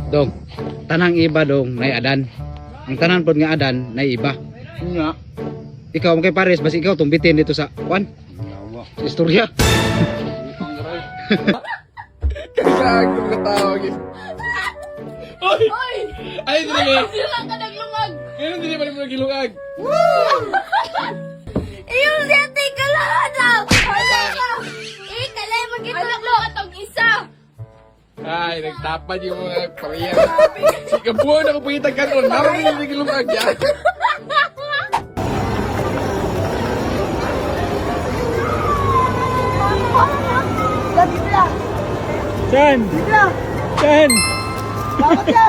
Dong, tanang iba dong nay adan. Ang tanan pod nga adan nay iba. Nga. Ikaw mo kay pares bas ikaw tumbitin dito sa kwan. Sa istorya. Kagag yung katawagin. Oy! Oy! Ay, hindi na. Sila ka naglungag! Ngayon hindi naman mo nagilungag. Iyong siyate ka lang daw! Wala ka! Kalay magkita ko atong isa! Ay, nagtapad yung mga pariyan. Si Kabuo na kapagitag ka nun. Naman mo yung nagilungag yan. Bigla! Chan! Bigla! Chan! Bakit ka?